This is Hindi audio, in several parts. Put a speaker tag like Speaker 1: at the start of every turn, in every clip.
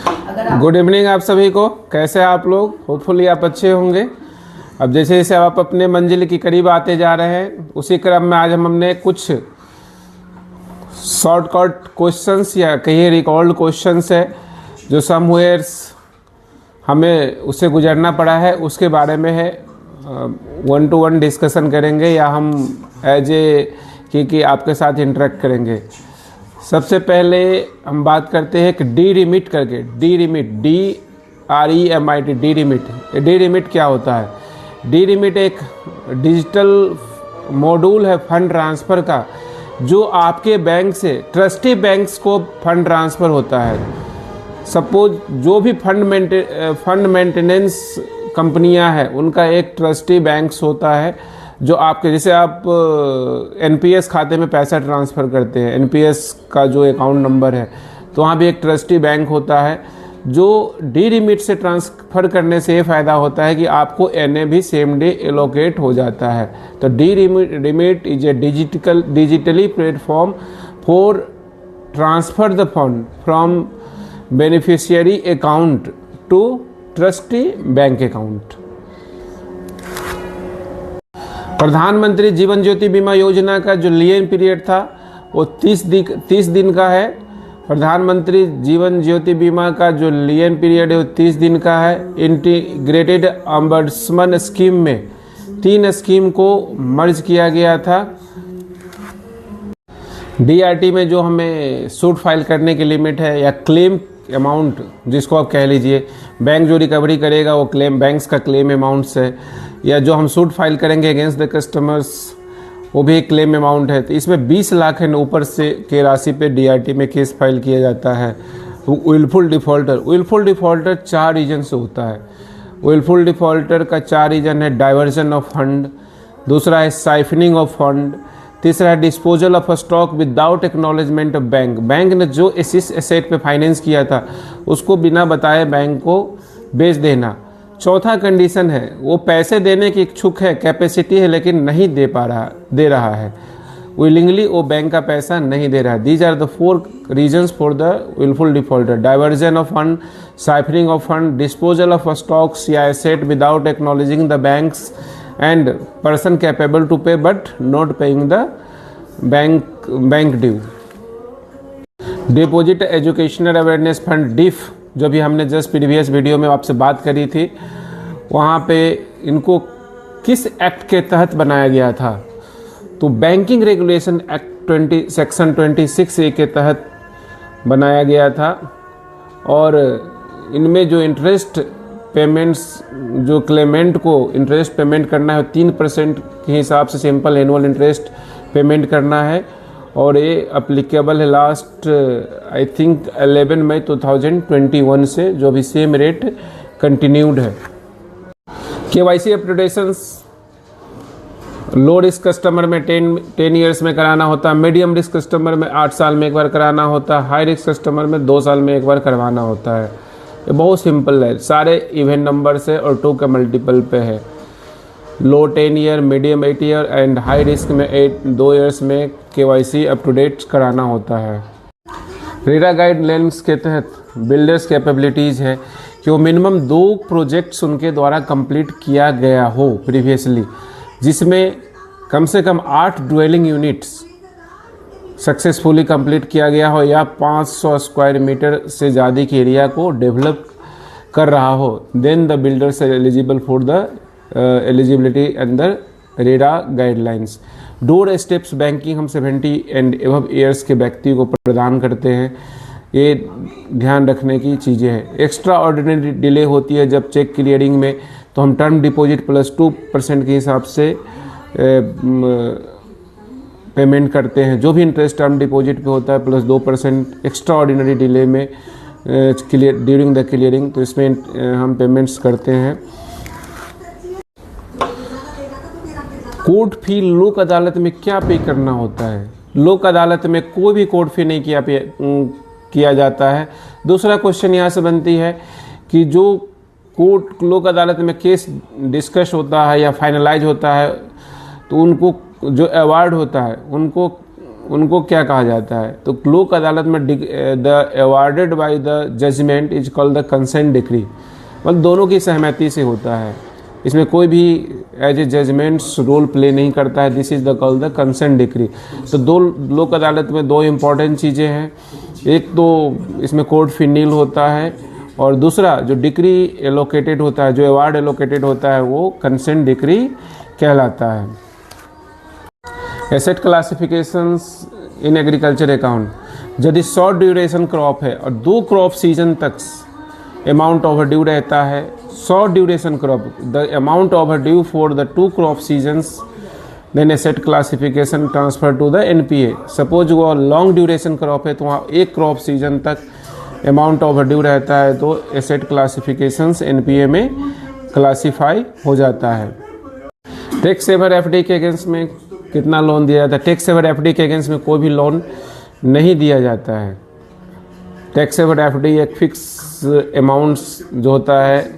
Speaker 1: गुड इवनिंग आप सभी को। कैसे हैं आप लोग? होपफुली आप अच्छे होंगे। अब जैसे जैसे आप अपने मंजिल के करीब आते जा रहे हैं, उसी क्रम में आज हमने कुछ शॉर्टकट क्वेश्चंस या कहिए रिकॉल्ड क्वेश्चंस है जो समवेयर्स हमें उससे गुजरना पड़ा है, उसके बारे में है। 1-to-1 डिस्कशन करेंगे या हम एज ए कि आपके साथ इंटरेक्ट करेंगे। सबसे पहले हम बात करते हैं कि डी रिमिट करके, D remit DREMIT, D remit. D remit क्या होता है? डी रिमिट एक डिजिटल मॉड्यूल है फंड ट्रांसफ़र का, जो आपके बैंक से ट्रस्टी बैंक्स को फंड ट्रांसफ़र होता है। सपोज जो भी फंड मेंटेनेंस कंपनियां हैं, उनका एक ट्रस्टी बैंक्स होता है जो आपके, जैसे आप NPS खाते में पैसा ट्रांसफ़र करते हैं, NPS का जो अकाउंट नंबर है, तो वहाँ भी एक ट्रस्टी बैंक होता है। जो डी रिमिट से ट्रांसफ़र करने से ये फ़ायदा होता है कि आपको NA भी सेम डे एलोकेट हो जाता है। तो D remit is a digitally platform for transfer the fund from beneficiary account to trustee bank account. Pradhan Mantri Jeevan ज्योति बीमा योजना का जो लियन पीरियड था वो 30 दिन का है। प्रधानमंत्री जीवन ज्योति बीमा का जो लियन पीरियड है वो 30 दिन का है। इंटीग्रेटेड अम्बड्समन स्कीम में 3 स्कीम को मर्ज किया गया था। DRT में जो हमें सूट फाइल करने की लिमिट है या क्लेम अमाउंट, जिसको आप कह लीजिए, बैंक जो रिकवरी करेगा वो क्लेम, बैंक्स का क्लेम अमाउंट्स है, या जो हम सूट फाइल करेंगे अगेंस्ट द कस्टमर्स वो भी एक क्लेम अमाउंट है। तो इसमें 20 लाख है ऊपर से के राशि पे DRT में केस फाइल किया जाता है। विलफुल डिफ़ॉल्टर 4 रीजन से होता है। विलफुल डिफ़ॉल्टर का 4 रीजन है: डाइवर्जन ऑफ फंड, दूसरा है साइफनिंग ऑफ फंड, तीसरा है disposal of stock without acknowledgement of bank. Bank ने जो एसेट पे फाइनेंस किया था उसको बिना बताए बैंक को बेच देना। चौथा कंडीशन है वो पैसे देने की इच्छुक है, कैपेसिटी है, लेकिन नहीं दे रहा है, विलिंगली वो बैंक का पैसा नहीं दे रहा है। These are the 4 reasons for the wilful defaulter: diversion of fund, siphoning of fund, disposal of stocks या asset without acknowledging the banks, and person capable to pay but not paying the bank due। Deposit educational awareness fund DIF, जो भी हमने जस्ट प्रीवियस वीडियो में आपसे बात करी थी, वहाँ पे इनको किस एक्ट के तहत बनाया गया था? तो banking regulation act section 26A के तहत बनाया गया था। और इनमें जो इंटरेस्ट पेमेंट्स, जो क्लेमेंट को इंटरेस्ट पेमेंट करना है 3% के हिसाब से सिंपल एनुअल इंटरेस्ट पेमेंट करना है। और ये अप्लीकेबल है लास्ट आई थिंक 11 मई 2021 से, जो भी सेम रेट कंटिन्यूड है। KYC updations low risk customer में 10 ईयर्स में कराना होता है, मीडियम रिस्क कस्टमर में 8 साल में एक बार कराना होता है, हाई रिस्क कस्टमर में 2 साल में एक बार करवाना होता है। ये बहुत सिंपल है, सारे इवन नंबर से और 2 का मल्टीपल पे है। लो 10 year, medium 8 year and high risk में 2 ईयर्स में KYC अप टू डेट कराना होता है। रेरा गाइडलाइंस के तहत बिल्डर्स कैपेबिलिटीज़ है कि वो मिनिमम 2 प्रोजेक्ट्स उनके द्वारा कंप्लीट किया गया हो प्रीवियसली, जिसमें कम से कम 8 ड्वेलिंग यूनिट्स सक्सेसफुली कंप्लीट किया गया हो या 500 स्क्वायर मीटर से ज़्यादा के एरिया को डेवलप कर रहा हो। Then the builders are eligible for the eligibility under RERA guidelines. Door steps banking हम 70 एंड एबव ईयर्स के व्यक्ति को प्रदान करते हैं। ये ध्यान रखने की चीज़ें हैं। एक्स्ट्रा ऑर्डिनरी डिले होती है जब चेक क्लियरिंग में, तो हम टर्म डिपॉजिट प्लस 2% के हिसाब से पेमेंट करते हैं। जो भी इंटरेस्ट टर्म डिपॉजिट पे होता है प्लस 2% एक्स्ट्रा ऑर्डिनरी डिले में ड्यूरिंग द क्लियरिंग, तो इसमें हम पेमेंट्स करते हैं। कोर्ट फी लोक अदालत में क्या पे करना होता है? लोक अदालत में कोई भी कोर्ट फी नहीं किया जाता है। दूसरा क्वेश्चन यहाँ से बनती है कि जो कोर्ट लोक अदालत में केस डिस्कस होता है या फाइनलाइज होता है, तो उनको जो अवार्ड होता है उनको उनको क्या कहा जाता है? तो लोक अदालत में the awarded by the judgement is called the consent decree, मतलब दोनों की सहमति से होता है, इसमें कोई भी as a judgements role play नहीं करता है। This is the called the consent decree. तो दो लोक अदालत में दो इम्पॉर्टेंट चीज़ें हैं, एक तो इसमें कोर्ट फिनिल होता है और दूसरा जो डिक्री एलोकेटेड होता है, जो अवार्ड एलोकेटेड होता है वो कंसेंट डिक्री कहलाता है। Asset classifications in agriculture account, यदि शॉर्ट ड्यूरेशन क्रॉप है और 2 क्रॉप सीजन तक अमाउंट ओवर ड्यू रहता है, short duration crop the amount over due for the 2 crop seasons, then asset classification transfer to the NPA. Suppose वो लॉन्ग ड्यूरेशन क्रॉप है तो वहाँ 1 क्रॉप सीजन तक अमाउंट ओवर ड्यू रहता है तो एसेट क्लासिफिकेशंस एनपीए में क्लासीफाई हो जाता है। टैक्स सेवर एफडी के अगेंस्ट में कितना लोन दिया जाता है? टैक्स सेवर एफडी के अगेंस्ट में कोई भी लोन नहीं दिया जाता है। टैक्स सेवर एफडी एक फिक्स अमाउंट्स जो होता है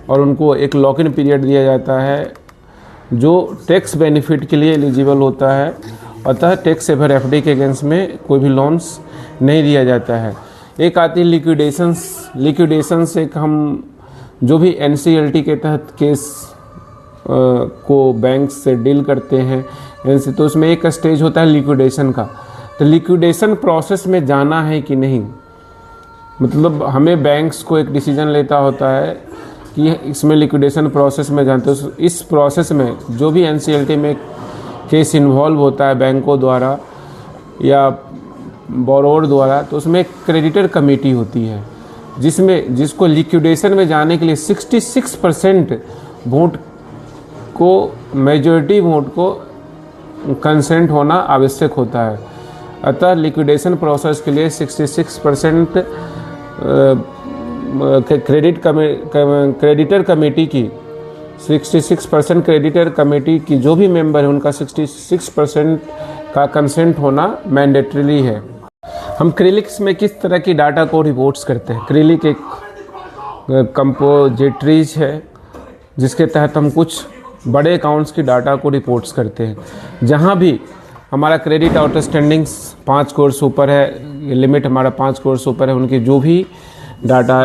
Speaker 1: और उनको एक लॉक इन पीरियड दिया जाता है जो टैक्स बेनिफिट के लिए एलिजिबल होता है, अतः टैक्स सेवर एफडी के अगेंस्ट में कोई भी लोन्स नहीं दिया जाता है। एक आती है लिक्विडेशंस एक हम जो भी एनसीएलटी के तहत केस को बैंक से डील करते हैं, तो उसमें एक स्टेज होता है लिक्विडेशन का। तो लिक्विडेशन प्रोसेस में जाना है कि नहीं, मतलब हमें बैंक्स को एक डिसीजन लेता होता है कि इसमें लिक्विडेशन प्रोसेस में जानते हो। इस प्रोसेस में जो भी एनसीएलटी में केस इन्वॉल्व होता है बैंकों द्वारा या बोरोवर द्वारा, तो उसमें एक क्रेडिटर कमेटी होती है जिसको लिक्विडेशन में जाने के लिए 66% वोट को, मेजॉरिटी वोट को कंसेंट होना आवश्यक होता है। अतः लिक्विडेशन प्रोसेस के लिए 66% क्रेडिटर कमेटी की 66% क्रेडिटर कमेटी की जो भी मेंबर है उनका 66% का कंसेंट होना मैंडेटरी है। हम क्रिलिक्स में किस तरह की डाटा को रिपोर्ट्स करते हैं? क्रिलिक एक कंपोजिटरीज है जिसके तहत हम कुछ बड़े अकाउंट्स की डाटा को रिपोर्ट्स करते हैं। जहां भी हमारा क्रेडिट आउटस्टैंडिंग्स 5 करोड़ से ऊपर है, ये लिमिट हमारा 5 करोड़ से ऊपर है, उनकी जो भी डाटा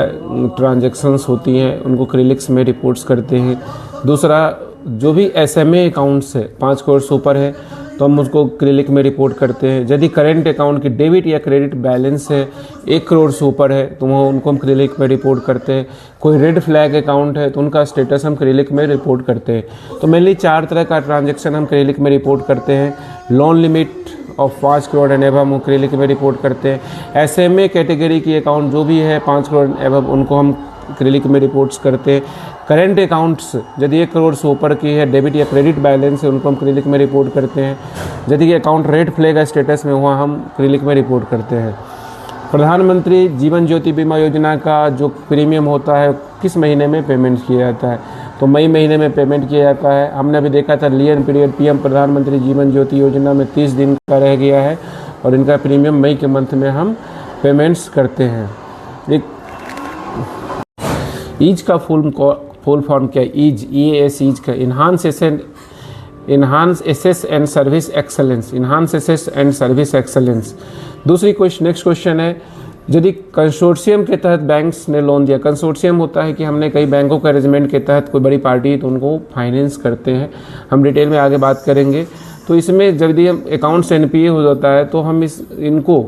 Speaker 1: ट्रांजैक्शंस होती हैं उनको क्रिलिक्स में रिपोर्ट्स करते हैं। दूसरा, जो भी एसएमए अकाउंट्स है 5 करोड़ से ऊपर है तो हम उसको क्रिलिक में रिपोर्ट करते हैं। यदि करेंट अकाउंट की डेबिट या क्रेडिट बैलेंस है 1 करोड़ से ऊपर है तो वो उनको हम क्रिलिक में रिपोर्ट करते हैं। कोई रेड फ्लैग अकाउंट है तो उनका स्टेटस हम क्रिलिक में रिपोर्ट करते हैं। तो मेनली 4 तरह का ट्रांजैक्शन हम क्रिलिक में रिपोर्ट करते हैं। Loan limit of 5 crore and above हम क्रिलिक में रिपोर्ट करते हैं। एसएमए कैटेगरी की अकाउंट जो भी है 5 करोड़ एबव उनको हम क्रिलिक में रिपोर्ट्स करते हैं। करेंट अकाउंट्स यदि 1 करोड़ से ऊपर की है, डेबिट या क्रेडिट बैलेंस है, उनको हम क्रिलिक में रिपोर्ट करते हैं। यदि अकाउंट रेड फ्लैग स्टेटस में हुआ हम क्रिलिक में रिपोर्ट करते हैं। प्रधानमंत्री जीवन ज्योति बीमा योजना का जो प्रीमियम होता है किस महीने में पेमेंट किया जाता है? तो मई महीने में पेमेंट किया जाता है। हमने अभी देखा था लियन पीरियड पीएम प्रधानमंत्री जीवन ज्योति योजना में 30 दिन का रह गया है और इनका प्रीमियम मई के मंथ में हम पेमेंट्स करते हैं। एक ईज का फुल फॉर्म क्या है? ईज ईज का enhance access and service excellence, enhance access and service excellence. दूसरी नेक्स्ट क्वेश्चन है, यदि कंसोर्शियम के तहत बैंक्स ने लोन दिया, कंसोर्शियम होता है कि हमने कई बैंकों के अरेंजमेंट के तहत कोई बड़ी पार्टी तो उनको फाइनेंस करते हैं, हम डिटेल में आगे बात करेंगे। तो इसमें यदि हम अकाउंट्स एनपीए हो जाता है तो हम इनको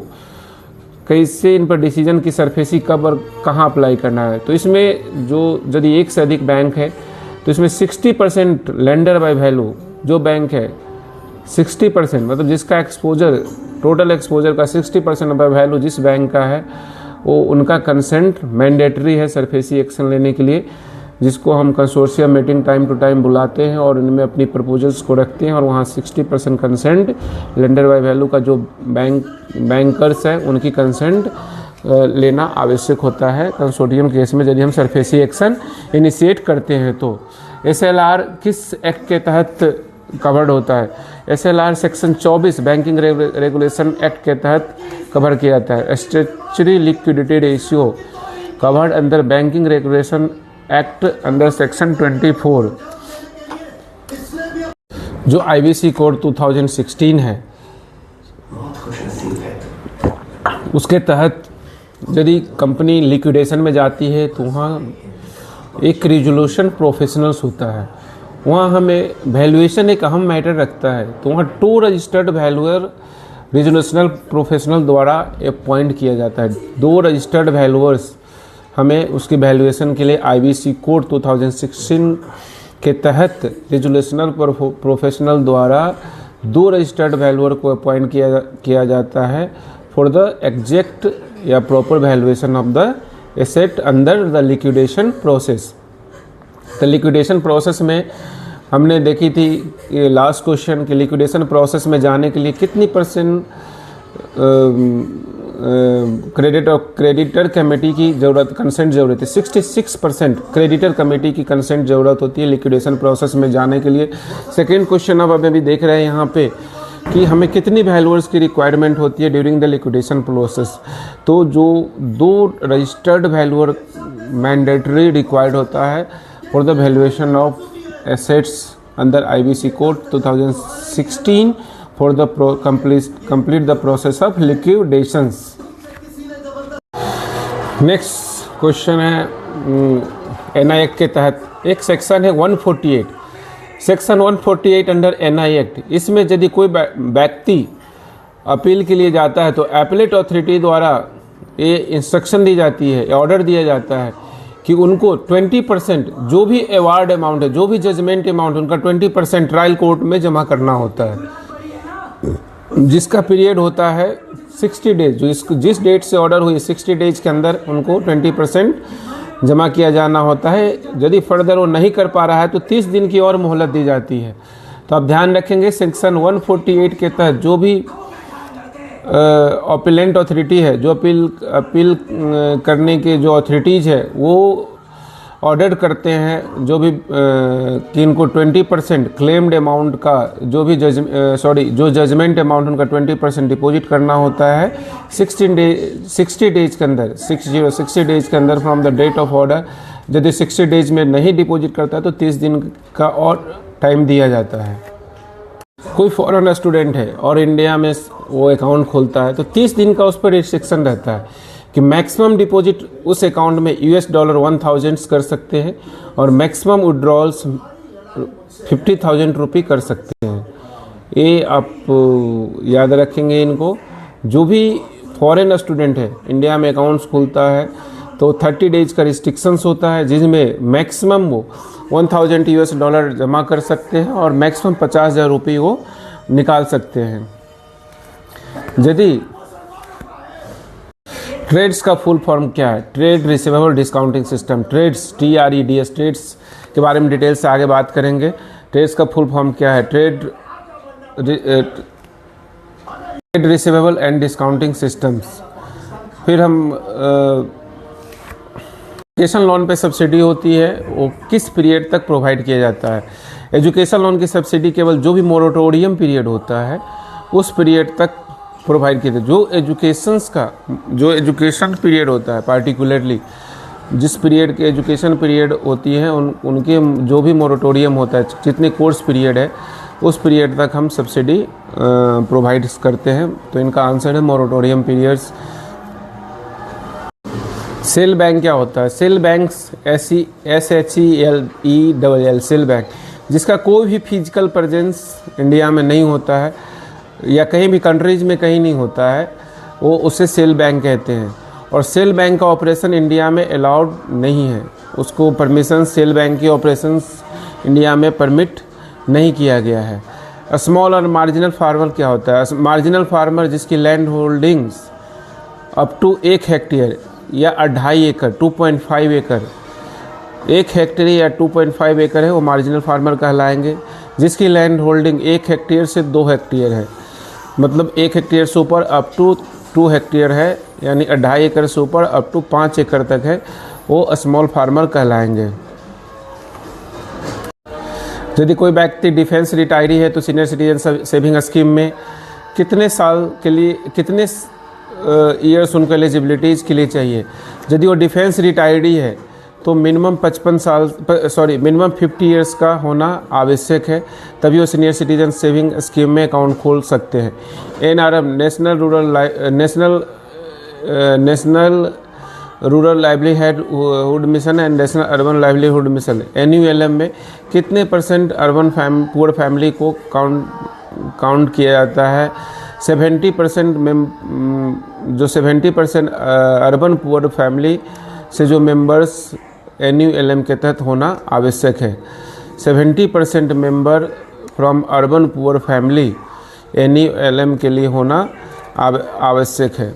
Speaker 1: कैसे, इन पर डिसीजन की सरफेसी कब और कहाँ अप्लाई करना है। तो इसमें जो यदि एक से अधिक बैंक है तो इसमें 60% लेंडर बाय वैल्यू जो बैंक है 60%, मतलब जिसका एक्सपोजर, टोटल एक्सपोजर का 60% बाय वैल्यू जिस बैंक का है वो उनका कंसेंट मैंडेटरी है सरफेसी एक्शन लेने के लिए, जिसको हम consortium meeting time to time बुलाते हैं और इनमें अपनी प्रपोजल्स को रखते हैं और वहाँ 60% कंसेंट लेंडर बाय वैल्यू का जो बैंकर्स हैं उनकी कंसेंट लेना आवश्यक होता है कंसोर्टियम केस में यदि हम सरफेसी एक्शन इनिशिएट करते हैं। तो एसएलआर किस एक्ट के तहत कवर्ड होता है? SLR section 24 banking regulation act के तहत कवर किया जाता है। Statutory liquidity ratio covered under banking regulation act under section 24। जो आईबीसी कोड 2016 है उसके तहत यदि कंपनी लिक्विडेशन में जाती है तो वहाँ एक रिजोल्यूशन प्रोफेशनल्स होता है, वहाँ हमें वैल्यूएशन एक अहम मैटर रखता है। तो वहाँ 2 रजिस्टर्ड वैल्यूअर रिजोल्यूशनल प्रोफेशनल द्वारा अपॉइंट किया जाता है। 2 रजिस्टर्ड वैल्यूअर्स हमें उसकी वैल्यूएशन के लिए IBC कोड 2016 के तहत रिजोल्यूशनल प्रोफेशनल द्वारा 2 रजिस्टर्ड वैल्यूअर को अपॉइंट किया जाता है फॉर द एग्जैक्ट या proper valuation of the asset under the liquidation process. तो लिक्विडेशन प्रोसेस में हमने देखी थी ये लास्ट क्वेश्चन कि लिक्विडेशन प्रोसेस में जाने के लिए कितनी % क्रेडिटर कमेटी की ज़रूरत, कंसेंट ज़रूरत है। 66% क्रेडिटर कमेटी की कंसेंट ज़रूरत होती है लिक्विडेशन प्रोसेस में जाने के लिए। सेकेंड क्वेश्चन अब अभी देख रहे हैं यहाँ पे कि हमें कितनी वैल्यूअर्स की रिक्वायरमेंट होती है ड्यूरिंग द लिक्विडेशन प्रोसेस। तो जो 2 रजिस्टर्ड वैल्यूअर मैंडेटरी रिक्वायर्ड होता है for the valuation of assets under IBC code 2016 for the complete the process of liquidations. Next question है NI एक्ट के तहत एक सेक्शन है 148, सेक्शन 148 अंडर NI एक्ट। इसमें यदि कोई व्यक्ति अपील के लिए जाता है तो एपेलेट अथॉरिटी द्वारा ये इंस्ट्रक्शन दी जाती है, ऑर्डर दिया जाता है कि उनको 20% जो भी अवार्ड अमाउंट है, जो भी जजमेंट अमाउंट उनका 20% ट्रायल कोर्ट में जमा करना होता है, जिसका पीरियड होता है 60 डेज। जिस डेट से ऑर्डर हुई 60 डेज के अंदर उनको 20% जमा किया जाना होता है। यदि फर्दर वो नहीं कर पा रहा है तो 30 दिन की और मोहलत दी जाती है। तो आप ध्यान रखेंगे सेक्शन 148 के तहत जो भी अपीलेंट अथॉरिटी है, जो अपील करने के जो अथॉरिटीज़ है वो ऑर्डर करते हैं जो भी कि इनको 20% क्लेम्ड अमाउंट का जो जजमेंट अमाउंट उनका 20% डिपॉजिट करना होता है 60 डेज के अंदर, 60 डेज के अंदर from the date of order. यदि 60 डेज में नहीं डिपॉजिट करता है तो 30 दिन का और टाइम दिया जाता है। कोई फॉरेन स्टूडेंट है और इंडिया में वो अकाउंट खोलता है तो 30 दिन का उस पर रिस्ट्रिक्शन रहता है कि मैक्सिमम डिपॉजिट उस अकाउंट में $1000 कर सकते हैं और मैक्सिमम विड्रॉल्स 50,000 रुपये कर सकते हैं। ये आप याद रखेंगे इनको। जो भी फॉरेन स्टूडेंट है इंडिया में अकाउंट्स खोलता है तो 30 डेज का रिस्ट्रिक्शंस होता है जिसमें मैक्सिमम वो $1000 जमा कर सकते हैं और मैक्सिमम 50,000 रुपये वो निकाल सकते हैं। यदि ट्रेड्स का फुल फॉर्म क्या है? Trade receivable discounting system, TReDS TREDS, TReDS के बारे में डिटेल से आगे बात करेंगे। ट्रेड्स का फुल फॉर्म क्या है? Trade receivable and discounting systems. फिर हम एजुकेशन लोन पे सब्सिडी होती है वो किस पीरियड तक प्रोवाइड किया जाता है? एजुकेशन लोन की सब्सिडी केवल जो भी मोरेटोरियम पीरियड होता है उस पीरियड तक प्रोवाइड किया जाता है। जो एजुकेशन पीरियड होता है पार्टिकुलरली जिस पीरियड के एजुकेशन पीरियड होती है उनके जो भी मोरेटोरियम होता है, जितने कोर्स पीरियड है उस पीरियड तक हम सब्सिडी प्रोवाइड करते हैं। तो इनका आंसर है मोरेटोरियम पीरियड्स। सेल बैंक क्या होता है? Shell bank SHELL shell bank, जिसका कोई भी फिजिकल प्रेजेंस इंडिया में नहीं होता है या कहीं भी कंट्रीज में कहीं नहीं होता है, वो उसे सेल बैंक कहते हैं। और सेल बैंक का ऑपरेशन इंडिया में अलाउड नहीं है, उसको परमिशन सेल बैंक की ऑपरेशंस इंडिया में परमिट नहीं किया गया है। स्मॉल और मार्जिनल फार्मर क्या होता है? मार्जिनल फार्मर जिसकी land holdings up to 1 hectare या 2.5 एकड़ 2.5 एकड़ 1 हेक्टेयर या 2.5 एकड़ है वो मार्जिनल फार्मर कहलाएंगे। जिसकी लैंड होल्डिंग 1 हेक्टेयर से 2 हेक्टेयर है, मतलब 1 हेक्टेयर से ऊपर अप टू 2 हेक्टेयर है, यानी 2.5 एकड़ से ऊपर अप टू 5 एकड़ तक है, वो स्मॉल फार्मर कहलाएंगे। यदि कोई व्यक्ति डिफेंस रिटायरी है तो सीनियर सिटीजन सेविंग स्कीम में कितने साल के लिए, कितने ईयर्स उनको एलिजिबिलिटीज़ के लिए चाहिए? यदि वो डिफेंस रिटायरी है तो मिनिमम 50 ईयर्स का होना आवश्यक है, तभी वो सीनियर सिटीजन सेविंग स्कीम में अकाउंट खोल सकते हैं। NRM national national rural livelihood mission and national urban livelihood mission NULM में कितने % अर्बन पुअर फैमिली को काउंट किया जाता है? 70% में जो 70% अर्बन पुअर फैमिली से जो मेंबर्स NULM के तहत होना आवश्यक है। 70% member from urban poor family NULM के लिए होना आवश्यक है।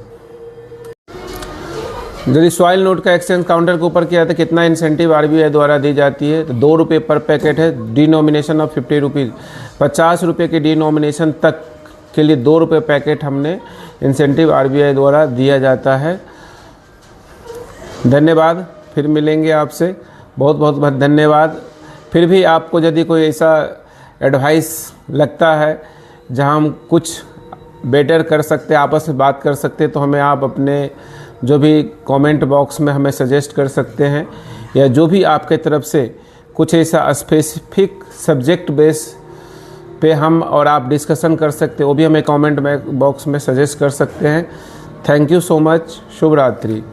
Speaker 1: यदि सॉइल नोट का एक्सचेंज काउंटर के ऊपर किया तो कितना इंसेंटिव RBI द्वारा दी जाती है? तो 2 रुपये पर पैकेट है। डिनोमिनेशन ऑफ 50 रुपीज़, 50 रुपये के डिनोमिनेशन तक के लिए 2 रुपये पैकेट हमने इंसेंटिव RBI द्वारा दिया जाता है। धन्यवाद, फिर मिलेंगे आपसे। बहुत बहुत धन्यवाद। फिर भी आपको यदि कोई ऐसा एडवाइस लगता है जहां हम कुछ बेटर कर सकते, आपस में बात कर सकते, तो हमें आप अपने जो भी कमेंट बॉक्स में हमें सजेस्ट कर सकते हैं, या जो भी आपके तरफ से कुछ ऐसा स्पेसिफिक सब्जेक्ट बेस पे हम और आप डिस्कशन कर सकते हैं, वो भी हमें कमेंट बॉक्स में सजेस्ट कर सकते हैं। Thank you so much. शुभ रात्रि।